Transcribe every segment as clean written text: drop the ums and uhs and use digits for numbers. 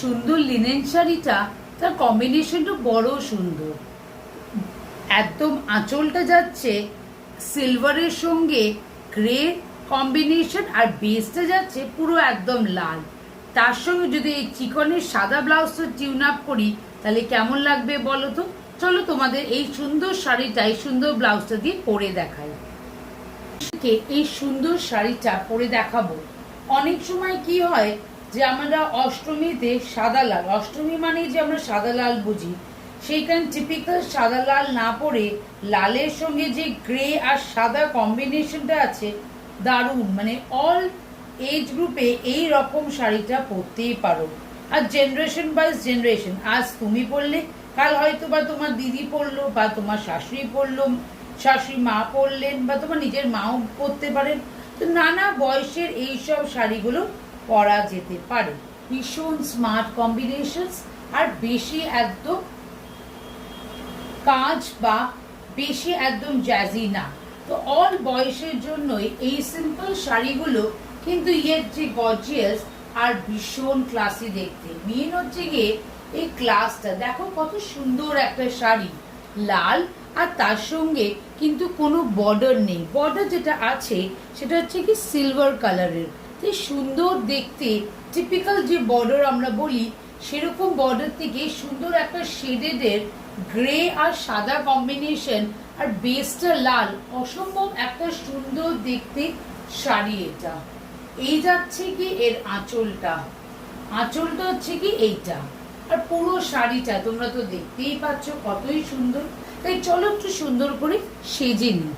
সুন্দর লিনেন শাড়িটা, তার কম্বিনেশনটা বড় সুন্দর। একদম আঁচলটা যাচ্ছে সিলভারের সঙ্গে গ্রে কম্বিনেশন, আর বেসটা যাচ্ছে পুরো একদম লাল। তার সঙ্গে যদি এই চিকনের সাদা ব্লাউজটা টিউন আপ করি তাহলে কেমন লাগবে বলো তো। চলো তোমাদের এই সুন্দর শাড়িটা, এই সুন্দর ব্লাউজটা দিয়ে পরে দেখাই। এই সুন্দর শাড়িটা পরে দেখাবো। অনেক সময় কি হয় যে আমরা অষ্টমীতে সাদা লাল, অষ্টমী মানে যে আমরা সাদা লাল বুঝি, সেইখানে টিপিক্যাল সাদা লাল না পরে লালের সঙ্গে যে গ্রে আর সাদা কম্বিনেশনটা আছে দারুণ, মানে অল এজ গ্রুপে এই রকম শাড়িটা পরতেই পারো। আর জেনারেশন বাই জেনারেশন, আজ তুমি পরলে কাল হয়তো বা তোমার দিদি পরলো, বা তোমার শাশুড়ি পরলো, শাশুড়ি মা পরলেন, বা তোমার নিজের মাও পরতে পারেন। তো নানা বয়সের এইসব শাড়িগুলো পরা যেতে পারে। ভীষণ স্মার্ট কম্বিনেশন, আর বেশি একদম কাজ বা বেশি একদম জ্যাজি না। তো অল বয়সের জন্যই এই সিম্পল শাড়িগুলো কিন্তু এর যে গর্জিয়াস আর ভীষণ ক্লাসি দেখতে। মেন হচ্ছে গিয়ে এই ক্লাসটা দেখো, কত সুন্দর একটা শাড়ি, লাল, আর তার সঙ্গে কিন্তু কোনো বর্ডার নেই। বর্ডার যেটা আছে সেটা হচ্ছে কি সিলভার কালারের, তো সুন্দর দেখতে। টিপিক্যাল যে বর্ডার আমরা বলি সেরকম বর্ডার থেকে সুন্দর একটা শেডেডের গ্রে আর সাদা কম্বিনেশন, আর বেসটা লাল, অসম্ভব একটা সুন্দর দেখতে শাড়ি এটা। এই যাচ্ছে কি এর আঁচলটা, আঁচলটা হচ্ছে কি এইটা, আর পুরো শাড়িটা তোমরা তো দেখতেই পাচ্ছ কতই সুন্দর। তাই চলো একটু সুন্দর করে সেজে নিই।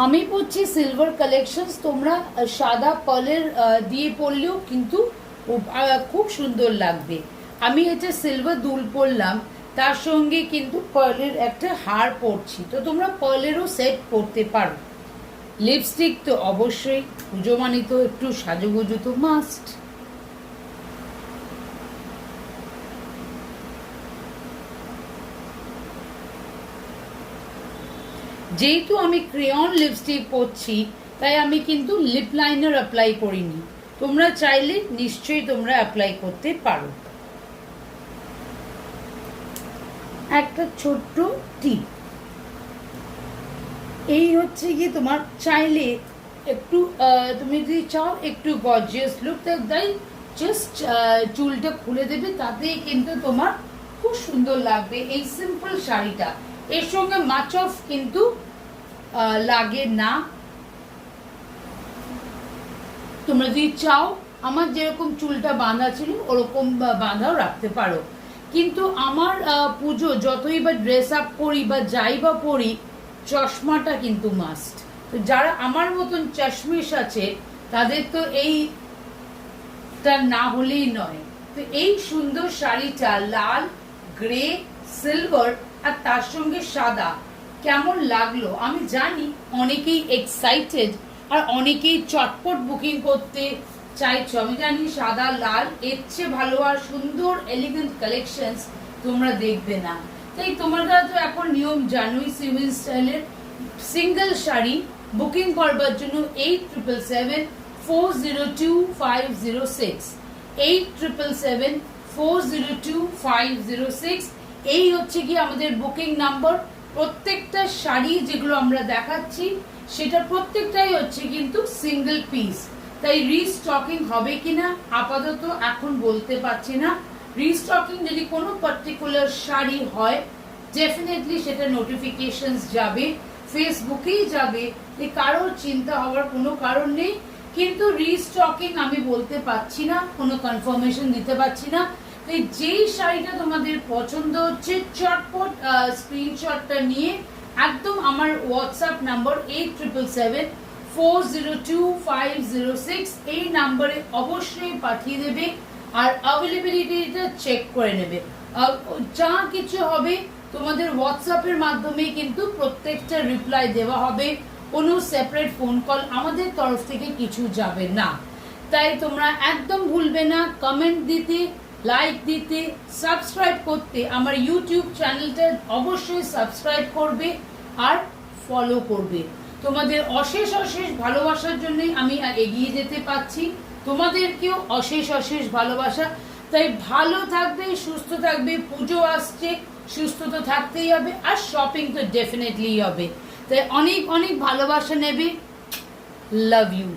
আমি পরছি সিলভার কালেকশনস, তোমরা সাদা পার্লের দিয়ে পরলেও কিন্তু খুব সুন্দর লাগবে। আমি এটা সিলভার দুল পরলাম, তার সঙ্গে কিন্তু পার্লের একটা হার পরছি, তো তোমরা পার্লেরও সেট করতে পারো। লিপস্টিক তো অবশ্যই, পুজো মানে তো একটু সাজুগুজু তো মাস্ট। যেহেতু আমি ক্রেয়ন লিপস্টিক পরছি তাই আমি কিন্তু লিপ লাইনার অ্যাপ্লাই করিনি। তোমরা চাইলে নিশ্চয়ই তোমরা অ্যাপ্লাই করতে পারো। একটা ছোট্ট টিপ, এই হচ্ছে কি তোমার চাইলে একটু তুমি যদি চাও একটু গর্জিয়াস লুক, তাই জাস্ট চুলটা খুলে দেবে, তাতেই কিন্তু তোমার খুব সুন্দর লাগবে এই সিম্পল শাড়িটা। এর সঙ্গে মাচ অফ কিন্তু লাগে না। তোমরা যদি চাও আমার যেরকম চুলটা বাঁধা ছিল ওরকম বাঁধাও রাখতে পারো, কিন্তু আমার পুজো যতই বা ড্রেস আপ করি বা যাই বা পরি, চশমাটা কিন্তু মাস্ট। তো যারা আমার মতন চশমিশ আছে তাদের তো এইটা না হলেই নয়। তো এই সুন্দর শাড়িটা লাল, গ্রে, সিলভার আর তার সঙ্গে সাদা কেমন লাগলো আমি জানি অনেকেই এক্সাইটেড, আর অনেকেই চটপট বুকিং করতে চাইছো। আমি জানি সাদা লাল এর চেয়ে ভালো আর সুন্দর এলিগেন্ট কালেকশনস তোমরা দেখবে না। তাই তোমরা তো এখন নিয়ম জানোই, সিভিল স্টাইলের সিঙ্গেল শাড়ি বুকিং করবার জন্য 8777402506, 8777402506 এই হচ্ছে কি আমাদের বুকিং নাম্বার। প্রত্যেকটা শাড়ি যেগুলো আমরা দেখাচ্ছি সেটা প্রত্যেকটাই হচ্ছে কিন্তু সিঙ্গেল পিস, তাই রিস্টকিং হবে কিনা আপাতত এখন বলতে পারছি না। রিস্টকিং যদি কোনো পার্টিকুলার শাড়ি হয় ডেফিনেটলি সেটা নোটিফিকেশনস যাবে, ফেসবুকেই যাবে, কারোর চিন্তা হওয়ার কোনো কারণ নেই। কিন্তু রিস্টকিং আমি বলতে পারছি না, কোনো কনফার্মেশন দিতে পারছি না। তাই যেই শাড়িটা তোমাদের পছন্দ হচ্ছে চটপট স্ক্রিনশটটা নিয়ে একদম আমার হোয়াটসঅ্যাপ নাম্বার 8777402506 এই নাম্বারে অবশ্যই পাঠিয়ে দেবে, আর অ্যাভেলেবিলিটিটা চেক করে নেবে। যা কিছু হবে তোমাদের হোয়াটসঅ্যাপের মাধ্যমে কিন্তু প্রত্যেকটা রিপ্লাই দেওয়া হবে। কোনো সেপারেট ফোন কল আমাদের তরফ থেকে কিছু যাবে না। তাই তোমরা একদম ভুলবে না কমেন্ট দিতে, লাইক দিতে, সাবস্ক্রাইব করতে। আমার ইউটিউব চ্যানেলটা অবশ্যই সাবস্ক্রাইব করবে আর ফলো করবে। তোমাদের অশেষ অশেষ ভালোবাসার জন্যই আমি এগিয়ে যেতে পারছি। তোমাদেরকেও অশেষ অশেষ ভালোবাসা। তাই ভালো থাকবে, সুস্থ থাকবে। পুজো আসছে, সুস্থ তো থাকতেই হবে, আর শপিং তো ডেফিনেটলি হবে। তাই অনেক অনেক ভালোবাসা নেবে। Love you.